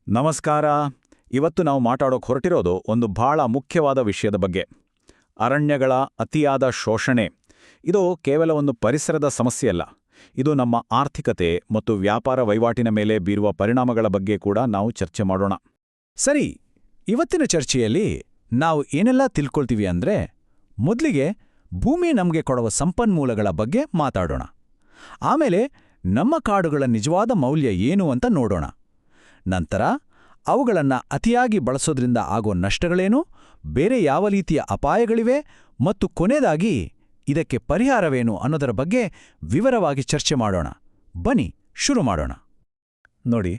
ನಮಸ್ಕಾರ. ಇವತ್ತು ನಾವು ಮಾತಾಡೋಕೆ ಹೊರಟಿರೋದು ಒಂದು ಬಹಳ ಮುಖ್ಯವಾದ ವಿಷಯದ ಬಗ್ಗೆ. ಅರಣ್ಯಗಳ ಅತಿಯಾದ ಶೋಷಣೆ. ಇದು ಕೇವಲ ಒಂದು ಪರಿಸರದ ಸಮಸ್ಯೆಯಲ್ಲ. ಇದು ನಮ್ಮ ಆರ್ಥಿಕತೆ ಮತ್ತು ವ್ಯಾಪಾರ ವಹಿವಾಟಿನ ಮೇಲೆ ಬೀರುವ ಪರಿಣಾಮಗಳ ಬಗ್ಗೆ ಕೂಡ ನಾವು ಚರ್ಚೆ ಮಾಡೋಣ. ಸರಿ, ಇವತ್ತಿನ ಚರ್ಚೆಯಲ್ಲಿ ನಾವು ಏನೆಲ್ಲ ತಿಳ್ಕೊಳ್ತೀವಿ ಅಂದ್ರೆ, ಮೊದಲಿಗೆ ಭೂಮಿ ನಮಗೆ ಕೊಡುವ ಸಂಪನ್ಮೂಲಗಳ ಬಗ್ಗೆ ಮಾತಾಡೋಣ. ಆಮೇಲೆ ನಮ್ಮ ಕಾಡುಗಳ ನಿಜವಾದ ಮೌಲ್ಯ ಏನು ಅಂತ ನೋಡೋಣ. ನಂತರ ಅವುಗಳನ್ನು ಅತಿಯಾಗಿ ಬಳಸೋದ್ರಿಂದ ಆಗೋ ನಷ್ಟಗಳೇನು, ಬೇರೆ ಯಾವ ರೀತಿಯ ಅಪಾಯಗಳಿವೆ ಮತ್ತು ಕೊನೆಯದಾಗಿ ಇದಕ್ಕೆ ಪರಿಹಾರವೇನು ಅನ್ನೋದರ ಬಗ್ಗೆ ವಿವರವಾಗಿ ಚರ್ಚೆ ಮಾಡೋಣ. ಬನ್ನಿ ಶುರು ಮಾಡೋಣ. ನೋಡಿ,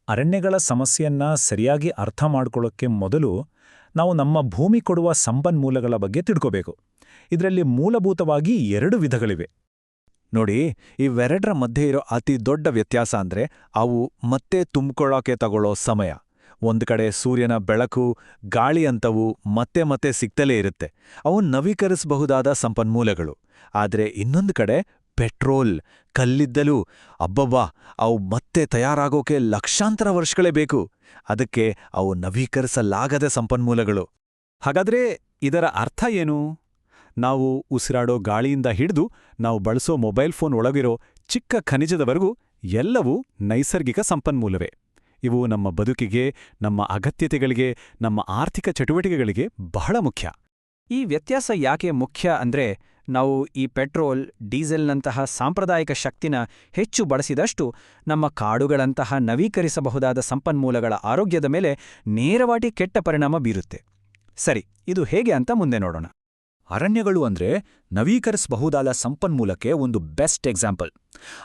ಅರಣ್ಯಗಳ ಸಮಸ್ಯೆಯನ್ನ ಸರಿಯಾಗಿ ಅರ್ಥ ಮಾಡ್ಕೊಳ್ಳೋಕ್ಕೆ ಮೊದಲು ನಾವು ನಮ್ಮ ಭೂಮಿ ಕೊಡುವ ಸಂಪನ್ಮೂಲಗಳ ಬಗ್ಗೆ ತಿಳ್ಕೋಬೇಕು. ಇದರಲ್ಲಿ ಮೂಲಭೂತವಾಗಿ 2 ವಿಧಗಳಿವೆ. ನೋಡಿ, ಇವೆರಡರ ಮಧ್ಯೆ ಇರೋ ಅತಿ ದೊಡ್ಡ ವ್ಯತ್ಯಾಸ ಅಂದ್ರೆ ಅವು ಮತ್ತೆ ತುಂಬಿಕೊಳ್ಳೋಕೆ ತಗೊಳ್ಳೋ ಸಮಯ. ಒಂದು ಕಡೆ ಸೂರ್ಯನ ಬೆಳಕು, ಗಾಳಿ ಅಂತವು ಮತ್ತೆ ಮತ್ತೆ ಸಿಗ್ತಲೇ ಇರುತ್ತೆ. ಅವು ನವೀಕರಿಸಬಹುದಾದ ಸಂಪನ್ಮೂಲಗಳು. ಆದರೆ ಇನ್ನೊಂದು ಕಡೆ ಪೆಟ್ರೋಲ್, ಕಲ್ಲಿದ್ದಲು, ಅಬ್ಬಬ್ಬಾ, ಅವು ಮತ್ತೆ ತಯಾರಾಗೋಕೆ ಲಕ್ಷಾಂತರ ವರ್ಷಗಳೇ ಬೇಕು. ಅದಕ್ಕೆ ಅವು ನವೀಕರಿಸಲಾಗದ ಸಂಪನ್ಮೂಲಗಳು. ಹಾಗಾದ್ರೆ ಇದರ ಅರ್ಥ ಏನು? ನಾವು ಉಸಿರಾಡೋ ಗಾಳಿಯಿಂದ ಹಿಡಿದು ನಾವು ಬಳಸೋ ಮೊಬೈಲ್ ಫೋನ್ ಒಳಗಿರೋ ಚಿಕ್ಕ ಖನಿಜದವರೆಗೂ ಎಲ್ಲವೂ ನೈಸರ್ಗಿಕ ಸಂಪನ್ಮೂಲವೇ. ಇವು ನಮ್ಮ ಬದುಕಿಗೆ, ನಮ್ಮ ಅಗತ್ಯತೆಗಳಿಗೆ, ನಮ್ಮ ಆರ್ಥಿಕ ಚಟುವಟಿಕೆಗಳಿಗೆ ಬಹಳ ಮುಖ್ಯ. ಈ ವ್ಯತ್ಯಾಸ ಯಾಕೆ ಮುಖ್ಯ ಅಂದ್ರೆ, ನಾವು ಈ ಪೆಟ್ರೋಲ್, ಡೀಸೆಲ್ನಂತಹ ಸಾಂಪ್ರದಾಯಿಕ ಶಕ್ತಿನ ಹೆಚ್ಚು ಬಳಸಿದಷ್ಟು ನಮ್ಮ ಕಾಡುಗಳಂತಹ ನವೀಕರಿಸಬಹುದಾದ ಸಂಪನ್ಮೂಲಗಳ ಆರೋಗ್ಯದ ಮೇಲೆ ನೇರವಾಗಿ ಕೆಟ್ಟ ಪರಿಣಾಮ ಬೀರುತ್ತೆ. ಸರಿ, ಇದು ಹೇಗೆ ಅಂತ ಮುಂದೆ ನೋಡೋಣ. ಅರಣ್ಯಗಳು ಅಂದ್ರೆ ನವೀಕರಿಸಬಹುದಾದ ಸಂಪನ್ಮೂಲಕ್ಕೆ ಒಂದು ಬೆಸ್ಟ್ ಎಕ್ಸಾಂಪಲ್.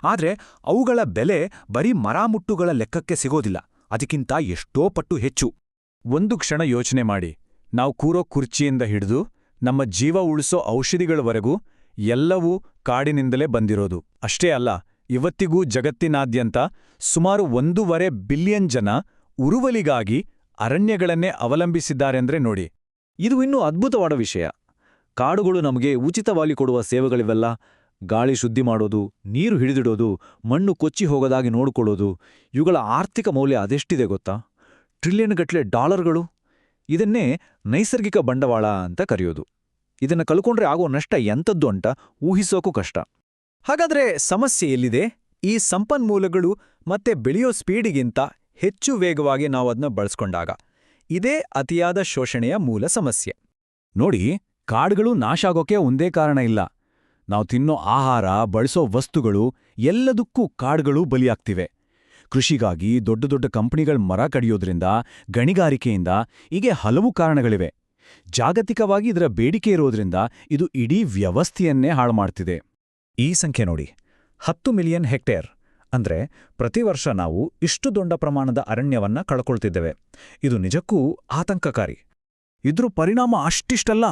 ಆದ್ರೆ ಅವುಗಳ ಬೆಲೆ ಬರೀ ಮರಾಮುಟ್ಟುಗಳ ಲೆಕ್ಕಕ್ಕೆ ಸಿಗೋದಿಲ್ಲ, ಅದಕ್ಕಿಂತ ಎಷ್ಟೋ ಪಟ್ಟು ಹೆಚ್ಚು. ಒಂದು ಕ್ಷಣ ಯೋಚನೆ ಮಾಡಿ. ನಾವು ಕೂರೋ ಕುರ್ಚಿಯಿಂದ ಹಿಡಿದು ನಮ್ಮ ಜೀವ ಉಳಿಸೋ ಔಷಧಿಗಳವರೆಗೂ ಎಲ್ಲವೂ ಕಾಡಿನಿಂದಲೇ ಬಂದಿರೋದು. ಅಷ್ಟೇ ಅಲ್ಲ, ಇವತ್ತಿಗೂ ಜಗತ್ತಿನಾದ್ಯಂತ ಸುಮಾರು 1.5 ಬಿಲಿಯನ್ ಜನ ಉರುವಲಿಗಾಗಿ ಅರಣ್ಯಗಳನ್ನೇ ಅವಲಂಬಿಸಿದ್ದಾರೆಂದ್ರೆ ನೋಡಿ. ಇದು ಇನ್ನೂ ಅದ್ಭುತವಾದ ವಿಷಯ. ಕಾಡುಗಳು ನಮಗೆ ಉಚಿತವಾಗಿ ಕೊಡುವ ಸೇವೆಗಳಿವೆಲ್ಲ. ಗಾಳಿ ಶುದ್ಧಿ ಮಾಡೋದು, ನೀರು ಹಿಡಿದಿಡೋದು, ಮಣ್ಣು ಕೊಚ್ಚಿ ಹೋಗದಾಗಿ ನೋಡಿಕೊಳ್ಳೋದು, ಇವುಗಳ ಆರ್ಥಿಕ ಮೌಲ್ಯ ಅದೆಷ್ಟಿದೆ ಗೊತ್ತಾ? ಟ್ರಿಲಿಯನ್ಗಟ್ಲೆ ಡಾಲರ್ಗಳು. ಇದನ್ನೇ ನೈಸರ್ಗಿಕ ಬಂಡವಾಳ ಅಂತ ಕರೆಯೋದು. ಇದನ್ನು ಕಳ್ಕೊಂಡ್ರೆ ಆಗೋ ನಷ್ಟ ಎಂಥದ್ದು ಅಂತ ಊಹಿಸೋಕು ಕಷ್ಟ. ಹಾಗಾದ್ರೆ ಸಮಸ್ಯೆ ಎಲ್ಲಿದೆ? ಈ ಸಂಪನ್ಮೂಲಗಳು ಮತ್ತೆ ಬೆಳೆಯೋ ಸ್ಪೀಡಿಗಿಂತ ಹೆಚ್ಚು ವೇಗವಾಗಿ ನಾವು ಅದನ್ನ ಬಳಸ್ಕೊಂಡಾಗ. ಇದೇ ಅತಿಯಾದ ಶೋಷಣೆಯ ಮೂಲ ಸಮಸ್ಯೆ. ನೋಡಿ, ಕಾಡುಗಳು ನಾಶ ಆಗೋಕೆ ಒಂದೇ ಕಾರಣ ಇಲ್ಲ. ನಾವು ತಿನ್ನೋ ಆಹಾರ, ಬಳಸೋ ವಸ್ತುಗಳು ಎಲ್ಲದಕ್ಕೂ ಕಾಡುಗಳು ಬಲಿಯಾಗ್ತಿವೆ. ಕೃಷಿಗಾಗಿ ದೊಡ್ಡ ದೊಡ್ಡ ಕಂಪನಿಗಳ ಮರ ಕಡಿಯೋದ್ರಿಂದ, ಗಣಿಗಾರಿಕೆಯಿಂದ, ಹೀಗೆ ಹಲವು ಕಾರಣಗಳಿವೆ. ಜಾಗತಿಕವಾಗಿ ಇದರ ಬೇಡಿಕೆ ಇರೋದ್ರಿಂದ ಇದು ಇಡೀ ವ್ಯವಸ್ಥೆಯನ್ನೇ ಹಾಳುಮಾಡ್ತಿದೆ. ಈ ಸಂಖ್ಯೆ ನೋಡಿ, 10 ಮಿಲಿಯನ್ ಹೆಕ್ಟೇರ್. ಅಂದ್ರೆ ಪ್ರತಿ ವರ್ಷ ನಾವು ಇಷ್ಟು ದೊಡ್ಡ ಪ್ರಮಾಣದ ಅರಣ್ಯವನ್ನ ಕಳ್ಕೊಳ್ತಿದ್ದೇವೆ. ಇದು ನಿಜಕ್ಕೂ ಆತಂಕಕಾರಿ. ಇದ್ರ ಪರಿಣಾಮ ಅಷ್ಟಿಷ್ಟಲ್ಲ.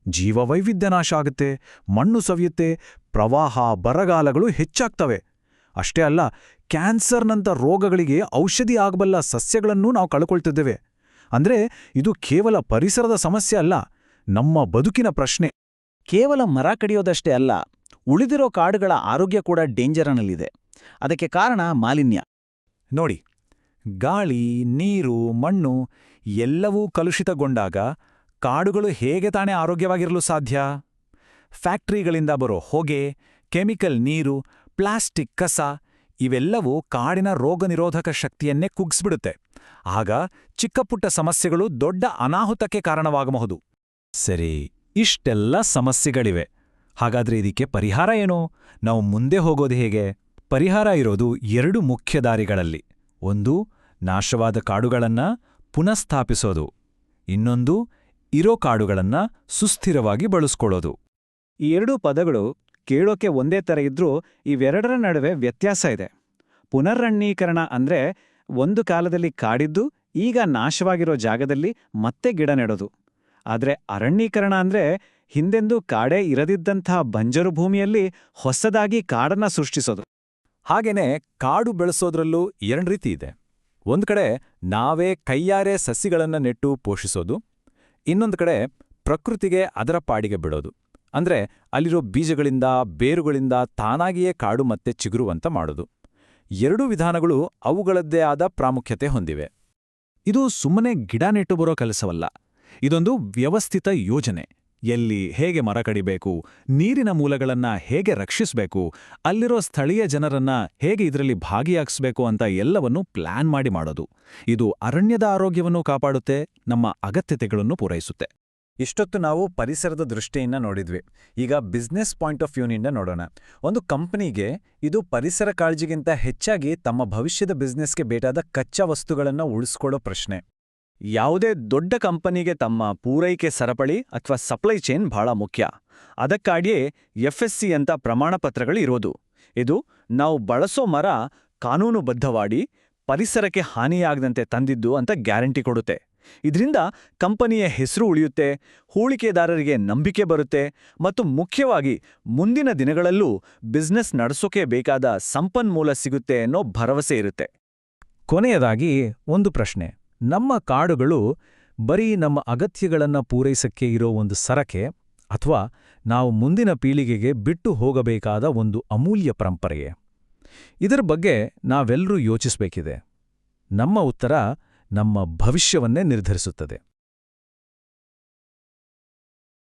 ಜೀವವೈವಿಧ್ಯ ನಾಶ ಆಗುತ್ತೆ, ಮಣ್ಣು ಸವಿಯುತ್ತೆ, ಪ್ರವಾಹ, ಬರಗಾಲಗಳು ಹೆಚ್ಚಾಗ್ತವೆ. ಅಷ್ಟೇ ಅಲ್ಲ, ಕ್ಯಾನ್ಸರ್ನಂಥ ರೋಗಗಳಿಗೆ ಔಷಧಿ ಆಗಬಲ್ಲ ಸಸ್ಯಗಳನ್ನೂ ನಾವು ಕಳ್ಕೊಳ್ತಿದ್ದೇವೆ. ಅಂದ್ರೆ ಇದು ಕೇವಲ ಪರಿಸರದ ಸಮಸ್ಯೆ ಅಲ್ಲ, ನಮ್ಮ ಬದುಕಿನ ಪ್ರಶ್ನೆ. ಕೇವಲ ಮರ ಕಡಿಯೋದಷ್ಟೇ ಅಲ್ಲ, ಉಳಿದಿರೋ ಕಾಡುಗಳ ಆರೋಗ್ಯ ಕೂಡ ಡೇಂಜರ್ನಲ್ಲಿದೆ. ಅದಕ್ಕೆ ಕಾರಣ ಮಾಲಿನ್ಯ. ನೋಡಿ, ಗಾಳಿ, ನೀರು, ಮಣ್ಣು ಎಲ್ಲವೂ ಕಲುಷಿತಗೊಂಡಾಗ ಕಾಡುಗಳು ಹೇಗೆ ತಾನೇ ಆರೋಗ್ಯವಾಗಿರಲು ಸಾಧ್ಯ? ಫ್ಯಾಕ್ಟರಿಗಳಿಂದ ಬರೋ ಹೊಗೆ, ಕೆಮಿಕಲ್ ನೀರು, ಪ್ಲಾಸ್ಟಿಕ್ ಕಸ ಇವೆಲ್ಲವೂ ಕಾಡಿನ ರೋಗನಿರೋಧಕ ಶಕ್ತಿಯನ್ನೇ ಕುಗ್ಸ್ಬಿಡುತ್ತೆ. ಆಗ ಚಿಕ್ಕಪುಟ್ಟ ಸಮಸ್ಯೆಗಳು ದೊಡ್ಡ ಅನಾಹುತಕ್ಕೆ ಕಾರಣವಾಗಬಹುದು. ಸರಿ, ಇಷ್ಟೆಲ್ಲ ಸಮಸ್ಯೆಗಳಿವೆ. ಹಾಗಾದ್ರೆ ಇದಕ್ಕೆ ಪರಿಹಾರ ಏನು? ನಾವು ಮುಂದೆ ಹೋಗೋದು ಹೇಗೆ? ಪರಿಹಾರ ಇರೋದು 2 ಮುಖ್ಯ ದಾರಿಗಳಲ್ಲಿ. ಒಂದು, ನಾಶವಾದ ಕಾಡುಗಳನ್ನ ಪುನಃಸ್ಥಾಪಿಸೋದು. ಇನ್ನೊಂದು, ಇರೋ ಕಾಡುಗಳನ್ನ ಸುಸ್ಥಿರವಾಗಿ ಬಳಸ್ಕೊಳ್ಳೋದು. ಈ 2 ಪದಗಳು ಕೇಳೋಕೆ ಒಂದೇ ಥರ ಇದ್ರೂ ಇವೆರಡರ ನಡುವೆ ವ್ಯತ್ಯಾಸ ಇದೆ. ಪುನರಣ್ಯೀಕರಣ ಅಂದ್ರೆ ಒಂದು ಕಾಲದಲ್ಲಿ ಕಾಡಿದ್ದು ಈಗ ನಾಶವಾಗಿರೋ ಜಾಗದಲ್ಲಿ ಮತ್ತೆ ಗಿಡ ನೆಡೋದು. ಆದ್ರೆ ಅರಣ್ಯೀಕರಣ ಅಂದ್ರೆ ಹಿಂದೆಂದೂ ಕಾಡೇ ಇರದಿದ್ದಂಥ ಬಂಜರು ಭೂಮಿಯಲ್ಲಿ ಹೊಸದಾಗಿ ಕಾಡನ್ನ ಸೃಷ್ಟಿಸೋದು. ಹಾಗೇನೆ ಕಾಡು ಬೆಳೆಸೋದ್ರಲ್ಲೂ 2 ರೀತಿ ಇದೆ. ಒಂದ್ ಕಡೆ ನಾವೇ ಕೈಯಾರೆ ಸಸಿಗಳನ್ನ ನೆಟ್ಟು ಪೋಷಿಸೋದು. ಇನ್ನೊಂದು ಕಡೆ ಪ್ರಕೃತಿಗೆ ಅದರ ಪಾಡಿಗೆ ಬಿಡೋದು. ಅಂದ್ರೆ ಅಲ್ಲಿರೋ ಬೀಜಗಳಿಂದ, ಬೇರುಗಳಿಂದ ತಾನಾಗಿಯೇ ಕಾಡು ಮತ್ತೆ ಚಿಗುರುವಂತ ಮಾಡೋದು. 2 ವಿಧಾನಗಳು ಅವುಗಳದ್ದೇ ಆದ ಪ್ರಾಮುಖ್ಯತೆ ಹೊಂದಿವೆ. ಇದು ಸುಮ್ಮನೆ ಗಿಡ ನೆಟ್ಟು ಬರೋ ಕೆಲಸವಲ್ಲ. ಇದೊಂದು ವ್ಯವಸ್ಥಿತ ಯೋಜನೆ. ಎಲ್ಲಿ ಹೇಗೆ ಮರ ಕಡಿಬೇಕು, ನೀರಿನ ಮೂಲಗಳನ್ನ ಹೇಗೆ ರಕ್ಷಿಸಬೇಕು, ಅಲ್ಲಿರೋ ಸ್ಥಳೀಯ ಜನರನ್ನ ಹೇಗೆ ಇದರಲ್ಲಿ ಭಾಗಿಯಾಗಿಸ್ಬೇಕು ಅಂತ ಎಲ್ಲವನ್ನೂ ಪ್ಲಾನ್ ಮಾಡಿ ಮಾಡೋದು. ಇದು ಅರಣ್ಯದ ಆರೋಗ್ಯವನ್ನು ಕಾಪಾಡುತ್ತೆ, ನಮ್ಮ ಅಗತ್ಯತೆಗಳನ್ನು ಪೂರೈಸುತ್ತೆ. ಇಷ್ಟೊತ್ತು ನಾವು ಪರಿಸರದ ದೃಷ್ಟಿಯಿಂದ ನೋಡಿದ್ವಿ. ಈಗ ಬಿಸ್ನೆಸ್ ಪಾಯಿಂಟ್ ಆಫ್ ವ್ಯೂನಿಂದ ನೋಡೋಣ. ಒಂದು ಕಂಪನಿಗೆ ಇದು ಪರಿಸರ ಕಾಳಜಿಗಿಂತ ಹೆಚ್ಚಾಗಿ ತಮ್ಮ ಭವಿಷ್ಯದ ಬಿಸ್ನೆಸ್ಗೆ ಬೇಕಾದ ಕಚ್ಚಾ ವಸ್ತುಗಳನ್ನು ಉಳಿಸ್ಕೊಳ್ಳೋ ಪ್ರಶ್ನೆ. ಯಾವುದೇ ದೊಡ್ಡ ಕಂಪನಿಗೆ ತಮ್ಮ ಪೂರೈಕೆ ಸರಪಳಿ ಅಥವಾ ಸಪ್ಲೈ ಚೈನ್ ಬಹಳ ಮುಖ್ಯ. ಅದಕ್ಕಾಗಿಯೇ FSC ಅಂತ ಪ್ರಮಾಣಪತ್ರಗಳು ಇರೋದು. ಇದು ನಾವು ಬಳಸೋ ಮರ ಕಾನೂನುಬದ್ಧವಾಗಿ ಪರಿಸರಕ್ಕೆ ಹಾನಿಯಾಗದಂತೆ ತಂದಿದ್ದು ಅಂತ ಗ್ಯಾರಂಟಿ ಕೊಡುತ್ತೆ. ಇದರಿಂದ ಕಂಪನಿಯ ಹೆಸರು ಉಳಿಯುತ್ತೆ, ಹೂಡಿಕೆದಾರರಿಗೆ ನಂಬಿಕೆ ಬರುತ್ತೆ ಮತ್ತು ಮುಖ್ಯವಾಗಿ ಮುಂದಿನ ದಿನಗಳಲ್ಲೂ ಬಿಸ್ನೆಸ್ ನಡೆಸೋಕೆ ಬೇಕಾದ ಸಂಪನ್ಮೂಲ ಸಿಗುತ್ತೆ ಅನ್ನೋ ಭರವಸೆ ಇರುತ್ತೆ. ಕೊನೆಯದಾಗಿ ಒಂದು ಪ್ರಶ್ನೆ. ನಮ್ಮ ಕಾಡುಗಳು ಬರೀ ನಮ್ಮ ಅಗತ್ಯಗಳನ್ನು ಪೂರೈಸಕ್ಕೆ ಇರೋ ಒಂದು ಸರಕೆ, ಅಥವಾ ನಾವು ಮುಂದಿನ ಪೀಳಿಗೆಗೆ ಬಿಟ್ಟು ಹೋಗಬೇಕಾದ ಒಂದು ಅಮೂಲ್ಯ ಪರಂಪರೆಯೇ? ಇದರ ಬಗ್ಗೆ ನಾವೆಲ್ಲರೂ ಯೋಚಿಸಬೇಕಿದೆ. ನಮ್ಮ ಉತ್ತರ ನಮ್ಮ ಭವಿಷ್ಯವನ್ನೇ ನಿರ್ಧರಿಸುತ್ತದೆ.